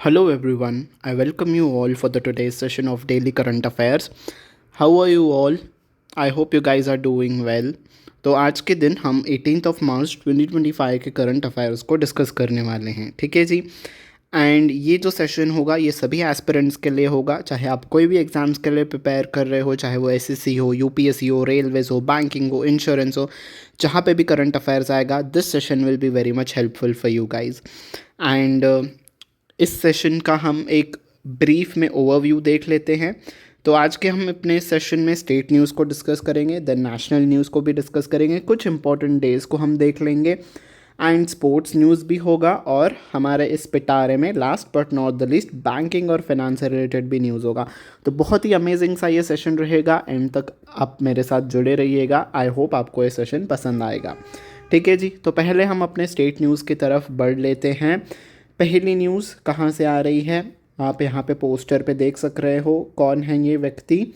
Hello everyone, I welcome you all for the today's session of Daily Current Affairs. How are you all? I hope you guys are doing well. तो आज के दिन हम 18th of March 2025 के current affairs को discuss करने वाले हैं, ठीक है जी। एंड ये जो सेशन होगा ये सभी एस्पिरेंट्स के लिए होगा, चाहे आप कोई भी एग्ज़ाम्स के लिए प्रिपेयर कर रहे हो, चाहे वो एसएससी हो, यूपीएससी हो, रेलवेज हो, बैंकिंग हो, इंश्योरेंस हो, जहाँ पे भी करंट अफेयर्स आएगा, this session will be very much helpful for you guys. And इस सेशन का हम एक ब्रीफ में ओवरव्यू देख लेते हैं। तो आज के हम अपने सेशन में स्टेट न्यूज़ को डिस्कस करेंगे, देन नेशनल न्यूज़ को भी डिस्कस करेंगे, कुछ इंपॉर्टेंट डेज़ को हम देख लेंगे एंड स्पोर्ट्स न्यूज़ भी होगा, और हमारे इस पिटारे में last but not the least banking और फाइनेंस से रिलेटेड भी न्यूज़ होगा। तो बहुत ही अमेजिंग सा ये सेशन रहेगा, एंड तक आप मेरे साथ जुड़े रहिएगा। आई होप आपको ये सेशन पसंद आएगा, ठीक है जी। तो पहले हम अपने स्टेट न्यूज़ की तरफ बढ़ लेते हैं। पहली न्यूज़ कहाँ से आ रही है, आप यहाँ पे पोस्टर पे देख सक रहे हो। कौन है ये व्यक्ति?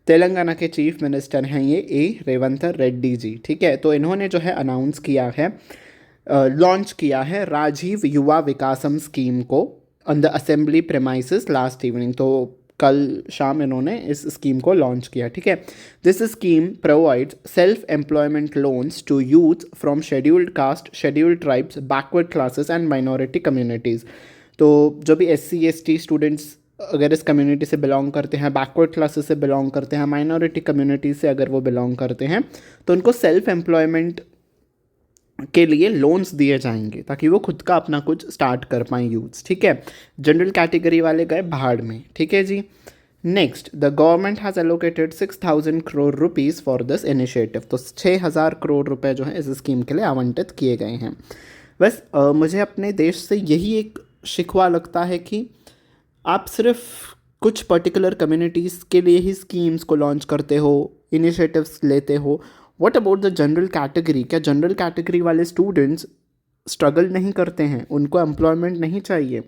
तेलंगाना के चीफ मिनिस्टर हैं ये रेवंत रेड्डी जी, ठीक है। तो इन्होंने जो है अनाउंस किया है, लॉन्च किया है राजीव युवा विकासम स्कीम को on the assembly premises last evening. तो कल शाम इन्होंने इस स्कीम को लॉन्च किया, ठीक है। This scheme provides self employment loans to youth from scheduled caste, scheduled tribes, backward classes and minority communities. तो जो भी SC ST स्टूडेंट्स अगर इस कम्युनिटी से बिलोंग करते हैं, बैकवर्ड क्लासेस से बिलोंग करते हैं, माइनॉरिटी कम्युनिटी से अगर वो बिलोंग करते हैं, तो उनको सेल्फ एम्प्लॉयमेंट के लिए लोन्स दिए जाएंगे ताकि वो खुद का अपना कुछ स्टार्ट कर पाएँ यूथ्स, ठीक है। जनरल कैटेगरी वाले गए भाड़ में, ठीक है जी। Next, the government has allocated 6,000 crore rupees for this initiative. तो 6,000 करोड़ रुपए जो है इस स्कीम के लिए आवंटित किए गए हैं। बस मुझे अपने देश से यही एक शिकवा लगता है कि आप सिर्फ कुछ पर्टिकुलर कम्युनिटीज़ के लिए ही स्कीम्स को लॉन्च करते हो, इनिशिएटिव्स लेते हो। What about the general category? क्या जनरल कैटेगरी वाले स्टूडेंट्स स्ट्रगल नहीं करते हैं? उनको एम्प्लॉयमेंट नहीं चाहिए?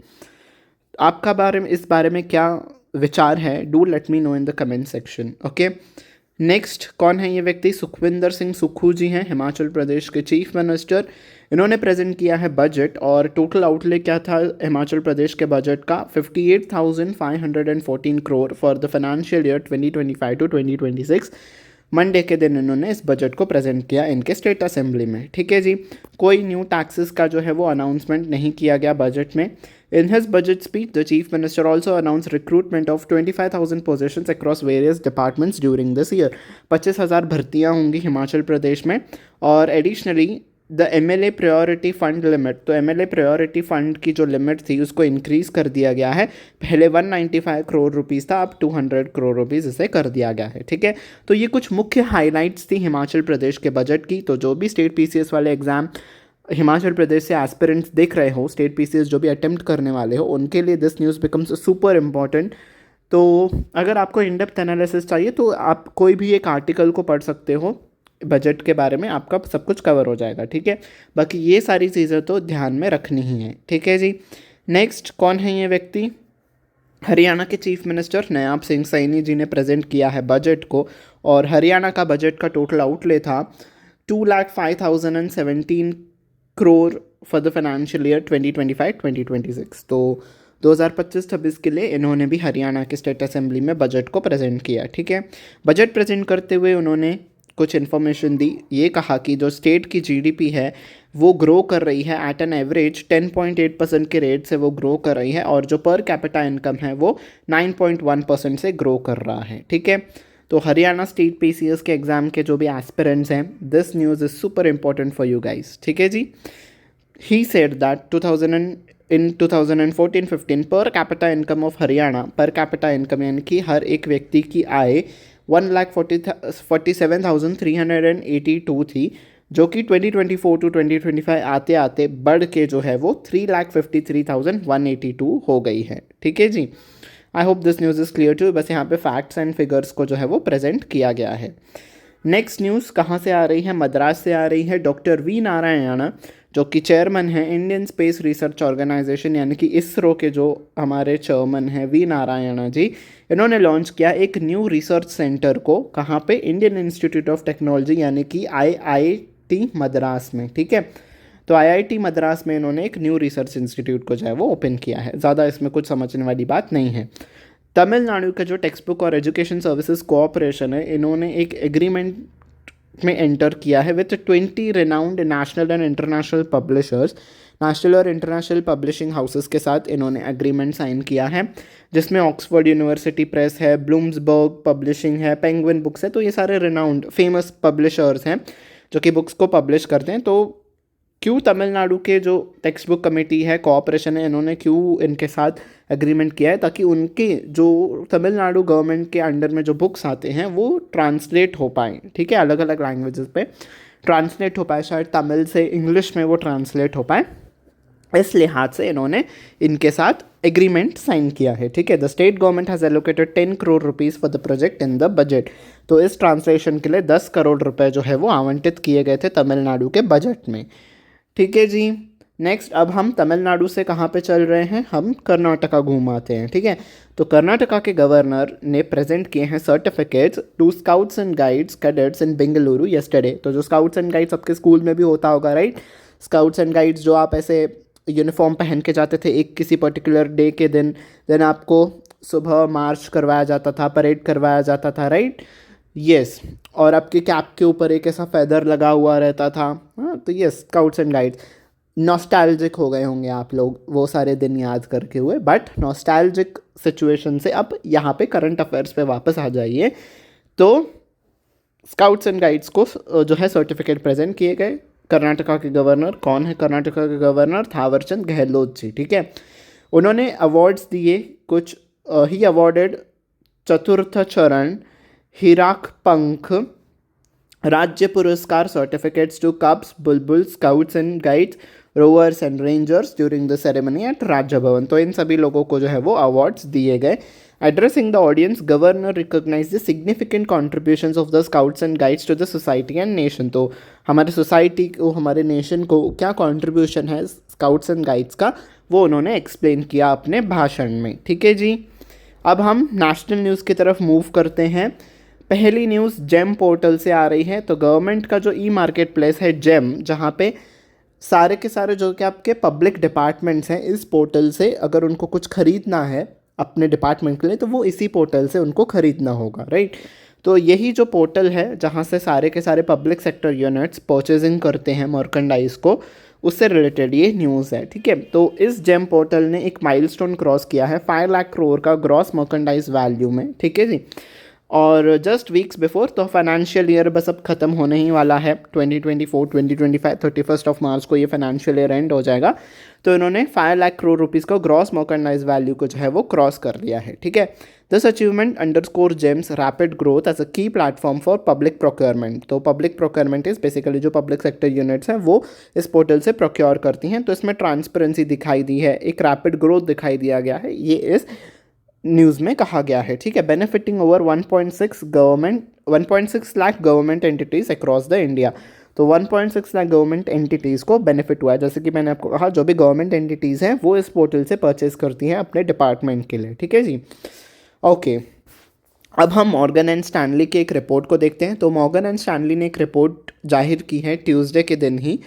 आपका इस बारे में क्या विचार है? Do let me know in the comment section, okay. Next, कौन है ये व्यक्ति? सुखविंदर सिंह सुक्खू जी हैं, हिमाचल प्रदेश के चीफ मिनिस्टर। इन्होंने प्रेजेंट किया है बजट, और टोटल आउटले क्या था हिमाचल प्रदेश के बजट का? 58,514 crore for the financial year 2025 to 2026। Monday के दिन इन्होंने इस बजट को प्रेजेंट किया इनके स्टेट असेंबली में, ठीक है जी। कोई न्यू टैक्सेस का जो है वो अनाउंसमेंट नहीं किया गया बजट में। In his budget speech the chief minister also announce recruitment of 25,000 positions across various departments during this year. 25,000 भर्तियाँ होंगी हिमाचल प्रदेश में। और additionally the MLA priority fund limit, तो MLA प्रायोरिटी फंड की जो लिमिट थी उसको इंक्रीज़ कर दिया गया है। पहले 195 करोड़ रुपीज़ था, अब 200 करोड़ रुपीज़ इसे कर दिया गया है, ठीक है। तो ये कुछ मुख्य हाइलाइट्स थी हिमाचल प्रदेश के बजट की। तो जो भी स्टेट PCS वाले एग्ज़ाम हिमाचल प्रदेश से एस्पिरेंट्स देख रहे हो, स्टेट PCS जो भी अटेम्प्ट करने वाले हो, उनके लिए this news becomes super important. तो अगर आपको इन डेप्थ एनालिसिस चाहिए तो आप कोई भी एक आर्टिकल को पढ़ सकते हो, बजट के बारे में आपका सब कुछ कवर हो जाएगा, ठीक है। बाकी ये सारी चीज़ें तो ध्यान में रखनी ही है, ठीक है जी। नेक्स्ट, कौन है ये व्यक्ति? हरियाणा के चीफ मिनिस्टर नयाब सिंह सैनी जी ने प्रेजेंट किया है बजट को, और हरियाणा का बजट का टोटल आउटले था 2,05,017 crore for the financial year 2025-2026। तो 2025-26 के लिए इन्होंने भी हरियाणा के स्टेट असेंबली में बजट को प्रेजेंट किया, ठीक है। बजट प्रेजेंट करते हुए उन्होंने कुछ इन्फॉर्मेशन दी। ये कहा कि जो स्टेट की GDP है वो ग्रो कर रही है एट एन एवरेज 10.8% के रेट से वो ग्रो कर रही है, और जो पर कैपिटा इनकम है वो 9.1% से ग्रो कर रहा है, ठीक है। तो हरियाणा स्टेट PCS के एग्ज़ाम के जो भी एस्पिरेंट्स हैं, this news is super important for you guys, ठीक है जी। He said that 2014-15 per capita income of Haryana, per capita income यानी कि हर एक व्यक्ति की आय 1,47,382 थी, जो कि 2024 टू 2025 आते आते बढ़ के जो है वो 3,53,182 हो गई है, ठीक है जी। I hope this news is clear to. बस यहाँ पे फैक्ट्स एंड फिगर्स को जो है वो प्रेजेंट किया गया है। नेक्स्ट न्यूज़ कहाँ से आ रही है? मद्रास से आ रही है। डॉक्टर वी नारायण, जो कि चेयरमैन हैं इंडियन स्पेस रिसर्च ऑर्गेनाइजेशन यानी कि ISRO के जो हमारे चेयरमैन हैं वी नारायण जी, इन्होंने लॉन्च किया एक न्यू रिसर्च सेंटर को। कहाँ पे? इंडियन इंस्टीट्यूट ऑफ टेक्नोलॉजी यानी कि IIT मद्रास में, ठीक है। तो आईआईटी मद्रास में इन्होंने एक न्यू रिसर्च इंस्टीट्यूट को जो है वो ओपन किया है। ज़्यादा इसमें कुछ समझने वाली बात नहीं है। तमिलनाडु का जो टेक्स्ट बुक और एजुकेशन सर्विसेज कोऑपरेशन है, इन्होंने एक एग्रीमेंट में एंटर किया है with 20 renowned national and international publishers. National और इंटरनेशनल पब्लिशिंग हाउसेस के साथ इन्होंने एग्रीमेंट साइन किया है, जिसमें ऑक्सफोर्ड यूनिवर्सिटी प्रेस है, ब्लूम्सबर्ग पब्लिशिंग है, पेंगुइन बुक्स है। तो ये सारे रिनाउंड फेमस पब्लिशर्स हैं जो कि बुक्स को पब्लिश करते हैं। तो क्यों तमिलनाडु के जो टेक्स्ट बुक कमेटी है, कोऑपरेशन है, इन्होंने क्यों इनके साथ एग्रीमेंट किया है, ताकि उनके जो तमिलनाडु गवर्नमेंट के अंडर में जो बुक्स आते हैं वो ट्रांसलेट हो पाएँ, ठीक है, अलग अलग लैंग्वेजेस पे ट्रांसलेट हो पाए, शायद तमिल से इंग्लिश में वो ट्रांसलेट हो पाए। इस लिहाज से इन्होंने इनके साथ एग्रीमेंट साइन किया है, ठीक है। The state government has allocated 10 crore rupees for the project in the budget. तो इस ट्रांसलेशन के लिए 10 करोड़ रुपए जो है वो आवंटित किए गए थे तमिलनाडु के बजट में, ठीक है जी। नेक्स्ट, अब हम तमिलनाडु से कहाँ पे चल रहे हैं, हम कर्नाटका घूम आते हैं, ठीक है। तो कर्नाटका के गवर्नर ने प्रेजेंट किए हैं certificates to scouts and guides cadets in Bengaluru yesterday. तो जो स्काउट्स एंड गाइड्स आपके स्कूल में भी होता होगा, राइट, स्काउट्स एंड गाइड्स जो आप ऐसे यूनिफॉर्म पहन के जाते थे एक किसी पर्टिकुलर डे के दिन, देन आपको सुबह मार्च करवाया जाता था, परेड करवाया जाता था, राइट, यस। और आपके कैप के ऊपर एक ऐसा फेदर लगा हुआ रहता था, हाँ। तो yes, scouts and guides. Nostalgic हो गए होंगे आप लोग वो सारे दिन याद करके हुए, बट नॉस्टैल्जिक सिचुएशन से अब यहाँ पे करंट अफेयर्स पे वापस आ जाइए। तो स्काउट्स एंड गाइड्स को जो है सर्टिफिकेट प्रेजेंट किए गए। कर्नाटका के गवर्नर कौन है? कर्नाटका के गवर्नर थावरचंद गहलोत जी, ठीक है। उन्होंने अवार्ड्स दिए कुछ। ही अवॉर्डेड चतुर्थ चरण हिराक पंख राज्य पुरस्कार certificates to cubs, Bulbul, scouts and guides, rovers and rangers during the ceremony at Rajya Bhavan. तो इन सभी लोगों को जो है वो अवार्ड्स दिए गए। Addressing the audience, Governor recognized the significant contributions of the Scouts and Guides to the society and nation। तो हमारे सोसाइटी को, हमारे नेशन को क्या कंट्रीब्यूशन है स्काउट्स एंड गाइड्स का, वो उन्होंने एक्सप्लेन किया अपने भाषण में, ठीक है जी। अब हम नेशनल न्यूज़ की तरफ मूव करते हैं। पहली न्यूज़ जेम पोर्टल से आ रही है। तो गवर्नमेंट का जो ई मार्केट प्लेस है जेम, जहाँ पे सारे के सारे जो कि आपके पब्लिक डिपार्टमेंट्स हैं, इस पोर्टल से अगर उनको कुछ ख़रीदना है अपने डिपार्टमेंट के लिए, तो वो इसी पोर्टल से उनको ख़रीदना होगा, राइट। तो यही जो पोर्टल है जहाँ से सारे के सारे पब्लिक सेक्टर यूनिट्स परचेजिंग करते हैं मर्केंडाइज को, उससे रिलेटेड ये न्यूज़ है, ठीक है। तो इस जेम पोर्टल ने एक माइलस्टोन क्रॉस किया है 5 लाख करोड़ का ग्रॉस मर्केंडाइज वैल्यू में, ठीक है जी। और जस्ट वीक्स बिफोर, तो फाइनेंशियल ईयर बस अब ख़त्म होने ही वाला है 2024 2025, 31 मार्च को ये फाइनेंशियल ईयर एंड हो जाएगा। तो इन्होंने 5 लाख करोड़ रुपीज़ का ग्रॉस मर्केंडाइज वैल्यू को जो है वो क्रॉस कर लिया है, ठीक है। This achievement underscore GeM's rapid growth as a key platform for public procurement. तो पब्लिक प्रोक्योरमेंट इज बेसिकली जो पब्लिक सेक्टर यूनिट्स हैं वो इस पोर्टल से प्रोक्योर करती हैं। तो इसमें ट्रांसपेरेंसी दिखाई दी है, एक रैपिड ग्रोथ दिखाई दिया गया है, ये इस न्यूज़ में कहा गया है, ठीक है। Benefiting over 1.6 lakh government entities across the India. तो 1.6 लाख गवर्नमेंट एंटिटीज़ को बेनिफिट हुआ है। जैसे कि मैंने आपको कहा, जो भी गवर्नमेंट एंटिटीज़ हैं वो इस पोर्टल से परचेज करती हैं अपने डिपार्टमेंट के लिए, ठीक है जी। ओके, अब हम मॉर्गन एंड स्टैनली के एक रिपोर्ट को देखते हैं। तो मॉर्गन एंड स्टैनली ने एक रिपोर्ट जाहिर की है ट्यूसडे के दिन ही,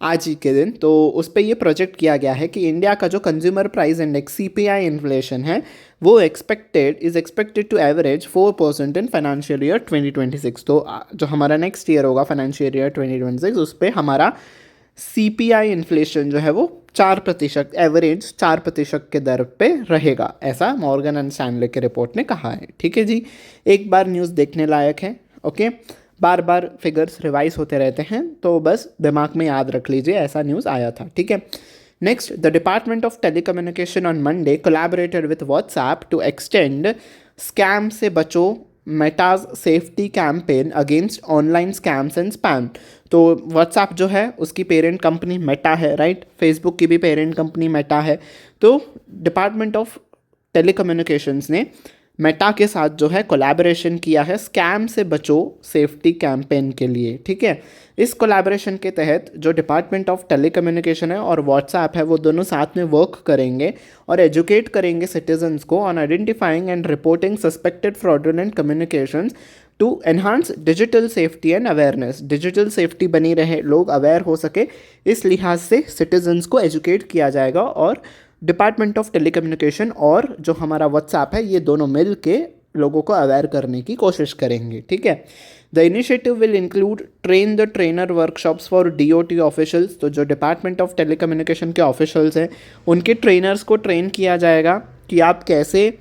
आज ही के दिन। तो उस पर यह प्रोजेक्ट किया गया है कि इंडिया का जो consumer price index CPI inflation है वो is expected to average 4% in financial year 2026। तो जो हमारा नेक्स्ट ईयर होगा फाइनेंशियल ईयर 2026, उस पर हमारा CPI इन्फ्लेशन जो है वो 4%, एवरेज 4% के दर पे रहेगा, ऐसा मॉर्गन एंड स्टैनले के रिपोर्ट ने कहा है, ठीक है जी। एक बार न्यूज़ देखने लायक है, ओके। बार बार फिगर्स रिवाइज होते रहते हैं, तो बस दिमाग में याद रख लीजिए, ऐसा न्यूज़ आया था, ठीक है। Next, the department of telecommunication on Monday collaborated with WhatsApp to extend scam से बचो Meta's safety campaign against online scams and spam. तो व्हाट्सएप जो है उसकी पेरेंट कंपनी मेटा है, राइट। फेसबुक की भी पेरेंट कंपनी मेटा है। तो डिपार्टमेंट ऑफ टेलीकम्युनिकेशंस ने मेटा के साथ जो है कोलैबोरेशन किया है स्कैम से बचो सेफ्टी कैंपेन के लिए, ठीक है। इस कोलैबोरेशन के तहत जो डिपार्टमेंट ऑफ टेलीकम्युनिकेशन है और व्हाट्सएप है वो दोनों साथ में वर्क करेंगे और एजुकेट करेंगे सिटीजन्स को on identifying and reporting suspected fraudulent communications to enhance digital safety and awareness. Digital safety बनी रहे, लोग अवेयर हो सके, इस लिहाज से सिटीजन्स को एजुकेट किया जाएगा और डिपार्टमेंट ऑफ टेलीकम्युनिकेशन और जो हमारा व्हाट्सएप है ये दोनों मिल के लोगों को अवेयर करने की कोशिश करेंगे, ठीक है। The initiative will include train the trainer workshops for DOT officials. तो जो डिपार्टमेंट ऑफ टेलीकम्युनिकेशन के ऑफिशियल्स हैं उनके ट्रेनर्स को ट्रेन किया जाएगा कि आप कैसे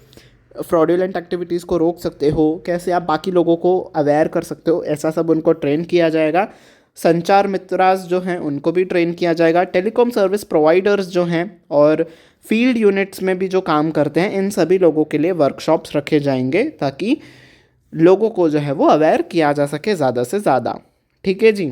फ्रॉडुलेंट एक्टिविटीज़ को रोक सकते हो, कैसे आप बाकी लोगों को अवेयर कर सकते हो, ऐसा सब उनको ट्रेन किया जाएगा। संचार मित्रास जो हैं उनको भी ट्रेन किया जाएगा। टेलीकॉम सर्विस प्रोवाइडर्स जो हैं और फील्ड यूनिट्स में भी जो काम करते हैं इन सभी लोगों के लिए वर्कशॉप्स रखे जाएंगे ताकि लोगों को जो है वो अवेयर किया जा सके ज़्यादा से ज़्यादा, ठीक है जी।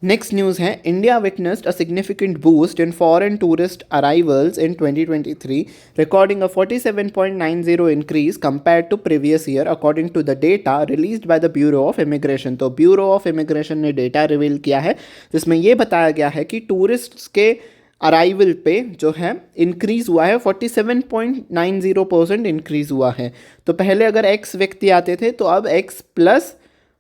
नेक्स्ट न्यूज़ है, India witnessed a significant boost in foreign tourist arrivals in 2023, recording a 47.90 increase compare to previous year according to the data released by the bureau of immigration. तो ब्यूरो ऑफ इमिग्रेशन ने data reveal किया है जिसमें ये बताया गया है कि टूरिस्ट्स के अराइवल पे जो है इंक्रीज़ हुआ है, 47.90% इंक्रीज़ हुआ है। तो पहले अगर एक्स व्यक्ति आते थे तो अब एक्स प्लस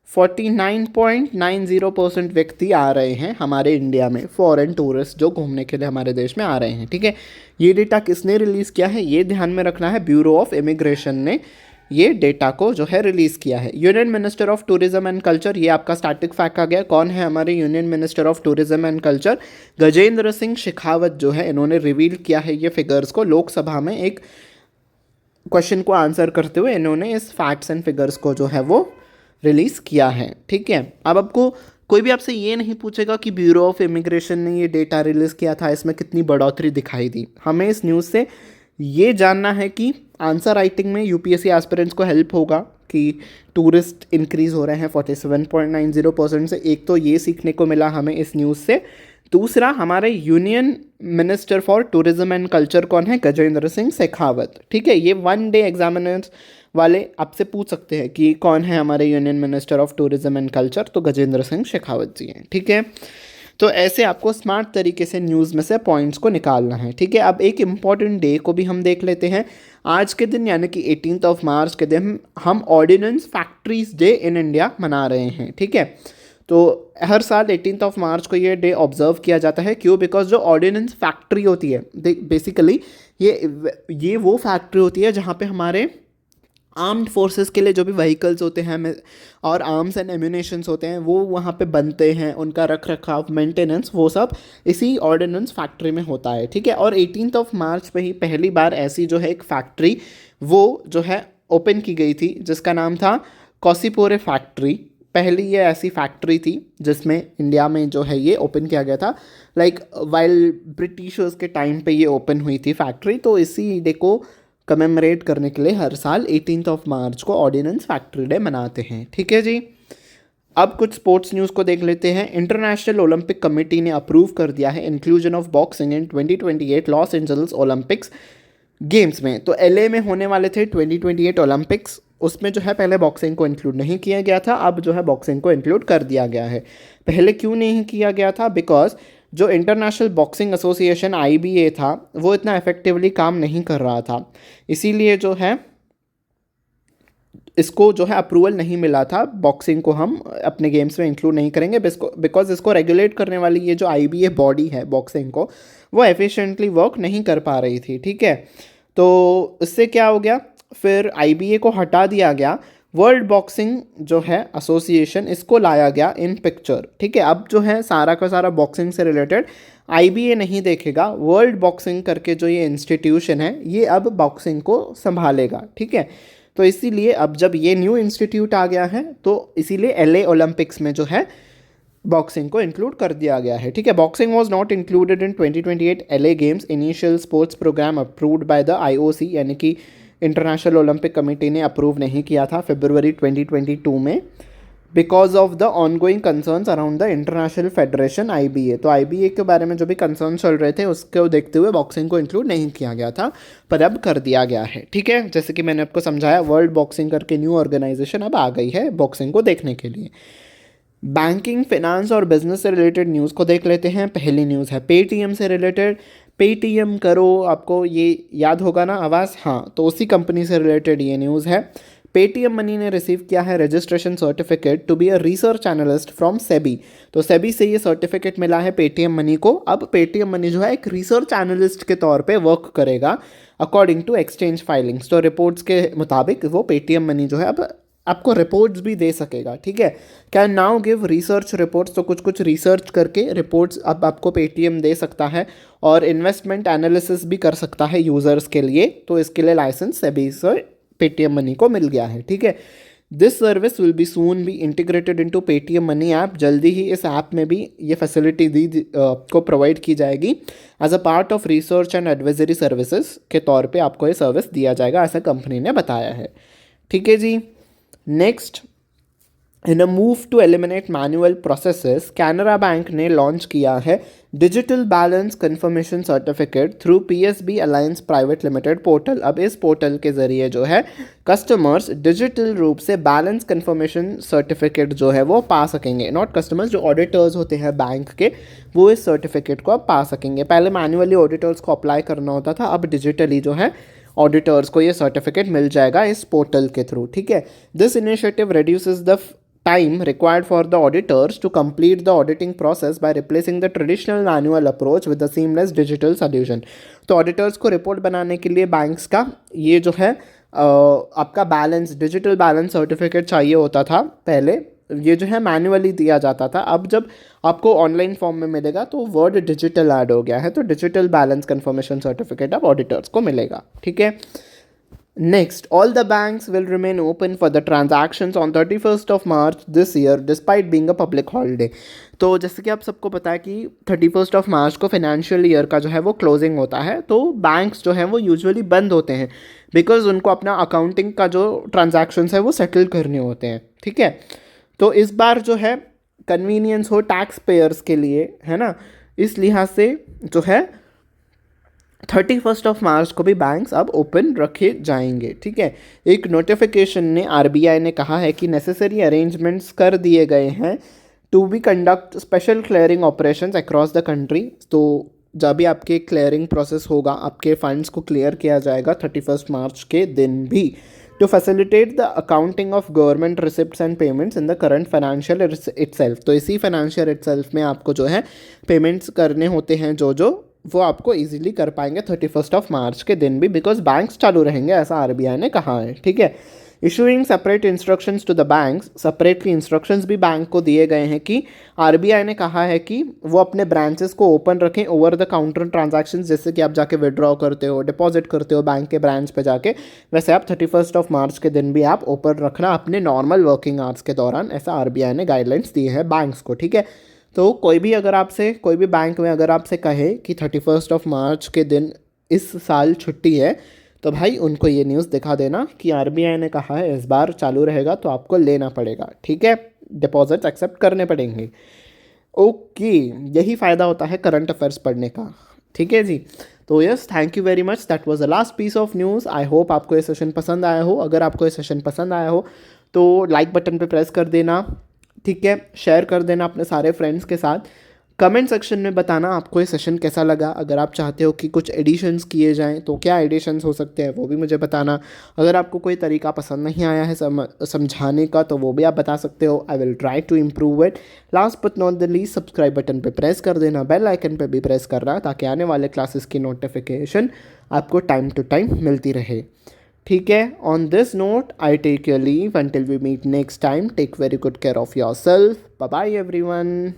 49.90% व्यक्ति आ रहे हैं हमारे इंडिया में, फॉरेन टूरिस्ट जो घूमने के लिए हमारे देश में आ रहे हैं, ठीक है। ये डेटा किसने रिलीज़ किया है ये ध्यान में रखना है, ब्यूरो ऑफ इमिग्रेशन ने ये डेटा को जो है रिलीज़ किया है। Union minister of tourism and culture, ये आपका स्टैटिक फैक्ट आ गया। कौन है हमारे union minister of tourism and culture? Gajendra Singh Shekhawat जो है, इन्होंने रिवील किया है ये फिगर्स को। लोकसभा में एक क्वेश्चन को आंसर करते हुए इन्होंने इस फैक्ट्स एंड फिगर्स को जो है वो रिलीज़ किया है, ठीक है। अब आपको कोई भी आपसे ये नहीं पूछेगा कि ब्यूरो ऑफ इमिग्रेशन ने ये डेटा रिलीज़ किया था, इसमें कितनी बढ़ोतरी दिखाई दी। हमें इस न्यूज़ से ये जानना है कि आंसर राइटिंग में यूपीएससी एस्पिरेंट्स को हेल्प होगा कि टूरिस्ट इंक्रीज़ हो रहे हैं 47.90% से। एक तो ये सीखने को मिला हमें इस न्यूज़ से। दूसरा, हमारे union minister for tourism and culture कौन है? गजेंद्र सिंह शेखावत, ठीक है। ये वन डे एग्जामिनर्स वाले आपसे पूछ सकते हैं कि कौन है हमारे union minister of tourism and culture, तो गजेंद्र सिंह शेखावत जी हैं, ठीक है। तो ऐसे आपको स्मार्ट तरीके से न्यूज़ में से पॉइंट्स को निकालना है, ठीक है। अब एक इम्पॉर्टेंट डे को भी हम देख लेते हैं। आज के दिन यानी कि 18 मार्च के दिन हम ordnance factories day in India मना रहे हैं, ठीक है। तो हर साल 18 मार्च को ये डे ऑब्जर्व किया जाता है। क्यों? बिकॉज जो ऑर्डिनेंस फैक्ट्री होती है बेसिकली ये वो फैक्ट्री होती है जहाँ पे हमारे आर्म्ड फोर्सेस के लिए जो भी व्हीकल्स होते हैं और आर्म्स एंड एम्यूनेशंस होते हैं वो वहाँ पे बनते हैं, उनका रख रखाव मेंटेनेंस वो सब इसी ऑर्डिनेंस फैक्ट्री में होता है, ठीक है। और 18 मार्च पे ही पहली बार ऐसी जो है एक फैक्ट्री वो जो है ओपन की गई थी जिसका नाम था कॉसीपोरे फैक्ट्री। पहली ये ऐसी फैक्ट्री थी जिसमें इंडिया में जो है ये ओपन किया गया था, लाइक वाइल ब्रिटिशर्स के टाइम पे ये ओपन हुई थी फैक्ट्री। तो इसी डे को कमेमोरेट करने के लिए हर साल 18 मार्च को ऑर्डिनेंस फैक्ट्री डे मनाते हैं, ठीक है जी। अब कुछ स्पोर्ट्स न्यूज़ को देख लेते हैं। इंटरनेशनल ओलंपिक कमेटी ने अप्रूव कर दिया है inclusion of boxing in 2028 Los Angeles Olympics games में। तो LA में होने वाले थे 2028 ओलंपिक्स, उसमें जो है पहले बॉक्सिंग को इंक्लूड नहीं किया गया था, अब जो है बॉक्सिंग को इंक्लूड कर दिया गया है। पहले क्यों नहीं किया गया था? बिकॉज जो इंटरनेशनल बॉक्सिंग एसोसिएशन IBA था वो इतना इफेक्टिवली काम नहीं कर रहा था, इसीलिए जो है इसको जो है अप्रूवल नहीं मिला था। बॉक्सिंग को हम अपने गेम्स में इंक्लूड नहीं करेंगे बिकॉज इसको रेगुलेट करने वाली ये जो IBA बॉडी है बॉक्सिंग को वो एफिशिएंटली वर्क नहीं कर पा रही थी, ठीक है। तो इससे क्या हो गया, फिर IBA को हटा दिया गया, वर्ल्ड बॉक्सिंग जो है एसोसिएशन इसको लाया गया इन पिक्चर, ठीक है। अब जो है सारा का सारा बॉक्सिंग से रिलेटेड IBA नहीं देखेगा, वर्ल्ड बॉक्सिंग करके जो ये इंस्टीट्यूशन है ये अब बॉक्सिंग को संभालेगा, ठीक है। तो इसीलिए अब जब ये न्यू इंस्टीट्यूट आ गया है तो इसीलिए LA ओलंपिक्स में जो है बॉक्सिंग को इंक्लूड कर दिया गया है, ठीक है। Boxing was not included in 2028 LA games initial sports program approved by the IOC, यानी कि इंटरनेशनल ओलंपिक कमेटी ने अप्रूव नहीं किया था फरवरी 2022 में। Because of the ongoing concerns around the international federation IBA। तो IBA के बारे में जो भी कंसर्न चल रहे थे उसको देखते हुए बॉक्सिंग को इंक्लूड नहीं किया गया था, पर अब कर दिया गया है। ठीक है, जैसे कि मैंने आपको समझाया, वर्ल्ड बॉक्सिंग करके न्यू ऑर्गेनाइजेशन अब आ गई है बॉक्सिंग को देखने के लिए। बैंकिंग, फिनांस और बिजनेस से रिलेटेड न्यूज़ को देख लेते हैं। पहली न्यूज़ है पेटीएम से रिलेटेड। पेटीएम करो, आपको ये याद होगा ना आवाज़, हाँ, तो उसी कंपनी से रिलेटेड ये न्यूज़ है। पेटीएम मनी ने रिसीव किया है registration certificate to be a research analyst from SEBI. तो सेबी से ये सर्टिफिकेट मिला है पेटीएम मनी को। अब पेटीएम मनी जो है एक रिसर्च एनालिस्ट के तौर पे वर्क करेगा अकॉर्डिंग टू एक्सचेंज फाइलिंग्स। तो रिपोर्ट्स के मुताबिक वो पेटीएम मनी जो है अब आपको रिपोर्ट्स भी दे सकेगा। ठीक है, can now give research reports. तो कुछ कुछ रिसर्च करके रिपोर्ट्स अब आपको पेटीएम दे सकता है और इन्वेस्टमेंट एनालिसिस भी कर सकता है यूज़र्स के लिए। तो इसके लिए लाइसेंस सेबी से पेटीएम मनी को मिल गया है। ठीक है, this service will be soon be integrated into Paytm money app. जल्दी ही इस ऐप में भी ये फैसिलिटी को प्रोवाइड की जाएगी as a part of research and advisory services के तौर पे आपको ये सर्विस दिया जाएगा, ऐसा कंपनी ने बताया है। ठीक है जी, next, in a move to eliminate manual processes, Canara bank ने लॉन्च किया है digital balance confirmation certificate through PSB alliance private limited portal. अब इस पोर्टल के ज़रिए जो है कस्टमर्स डिजिटल रूप से बैलेंस कंफर्मेशन सर्टिफिकेट जो है वो पा सकेंगे। नॉट कस्टमर्स, जो ऑडिटर्स होते हैं बैंक के, वो इस सर्टिफिकेट को अब पा सकेंगे। पहले मैनुअली ऑडिटर्स को अप्लाई करना होता था, अब डिजिटली जो है ऑडिटर्स को ये सर्टिफिकेट मिल जाएगा इस पोर्टल के थ्रू। ठीक है, this initiative reduces the time required for the auditors to complete the auditing process by replacing the traditional manual approach with the seamless digital solution। तो ऑडिटर्स को रिपोर्ट बनाने के लिए बैंक्स का ये जो है आपका बैलेंस, डिजिटल बैलेंस सर्टिफिकेट चाहिए होता था पहले, ये जो है मैनुअली दिया जाता था। अब जब आपको ऑनलाइन फॉर्म में मिलेगा तो वर्ड डिजिटल ऐड हो गया है, तो डिजिटल बैलेंस कंफर्मेशन सर्टिफिकेट अब ऑडिटर्स को मिलेगा। ठीक है, next, all the banks will remain open for the transactions on 31st of March this year despite being a public holiday. तो जैसे कि आप सबको पता है कि 31st of March को फाइनेंशियल ईयर का जो है वो क्लोजिंग होता है, तो बैंक्स जो है वो यूजुअली बंद होते हैं बिकॉज उनको अपना अकाउंटिंग का जो ट्रांजैक्शंस है वो सेटल करने होते हैं। ठीक है, तो इस बार जो है कन्वीनियंस हो टैक्स पेयर्स के लिए, है ना, इस लिहाज से जो है 31st of March को भी बैंक्स अब ओपन रखे जाएंगे। ठीक है, एक नोटिफिकेशन ने RBI ने कहा है कि नेसेसरी अरेंजमेंट्स कर दिए गए हैं to be conduct special clearing operations across the country. तो जब भी आपके क्लियरिंग प्रोसेस होगा, आपके फंड्स को क्लियर किया जाएगा 31st March के दिन भी, to facilitate the accounting of government receipts and payments in the current financial itself. तो इसी फाइनेंशियल इटसेल्फ में आपको जो है पेमेंट्स करने होते हैं जो वो आपको इजीली कर पाएंगे 31st of March के दिन भी, बिकॉज बैंक्स चालू रहेंगे, ऐसा RBI ने कहा है। ठीक है, issuing separate instructions to the banks, separately instructions भी बैंक को दिए गए हैं कि RBI ने कहा है कि वो अपने ब्रांचेस को ओपन रखें ओवर द काउंटर ट्रांजैक्शंस। जैसे कि आप जाके विड्रॉ करते हो, डिपॉजिट करते हो बैंक के ब्रांच पे जाके, वैसे आप 31st of March के दिन भी आप ओपन रखना अपने नॉर्मल वर्किंग आवर्स के दौरान, ऐसा RBI ने गाइडलाइंस दी है बैंक्स को। ठीक है, तो कोई भी अगर आपसे, कोई भी बैंक में अगर आपसे कहे कि 31st of March के दिन इस साल छुट्टी है, तो भाई उनको ये न्यूज़ दिखा देना कि RBI ने कहा है इस बार चालू रहेगा, तो आपको लेना पड़ेगा। ठीक है, डिपॉजिट्स एक्सेप्ट करने पड़ेंगे। ओके, यही फ़ायदा होता है करंट अफेयर्स पढ़ने का। ठीक है जी, तो yes, thank you very much, that was the last piece of news. I hope आपको ये सेशन पसंद आया हो। अगर आपको ये सेशन पसंद आया हो तो लाइक बटन पे प्रेस कर देना। ठीक है, शेयर कर देना अपने सारे फ्रेंड्स के साथ। कमेंट सेक्शन में बताना आपको ये सेशन कैसा लगा। अगर आप चाहते हो कि कुछ एडिशंस किए जाएं तो क्या एडिशंस हो सकते हैं वो भी मुझे बताना। अगर आपको कोई तरीका पसंद नहीं आया है समझाने का तो वो भी आप बता सकते हो। I will try to improve it. Last but not the least, subscribe button पे प्रेस कर देना, बेल आइकन पे भी प्रेस करना, ताकि आने वाले क्लासेस की नोटिफिकेशन आपको टाइम टू टाइम मिलती रहे। ठीक है, on this note I take your leave until we meet next time. Take very good care of your self. Bye bye everyone.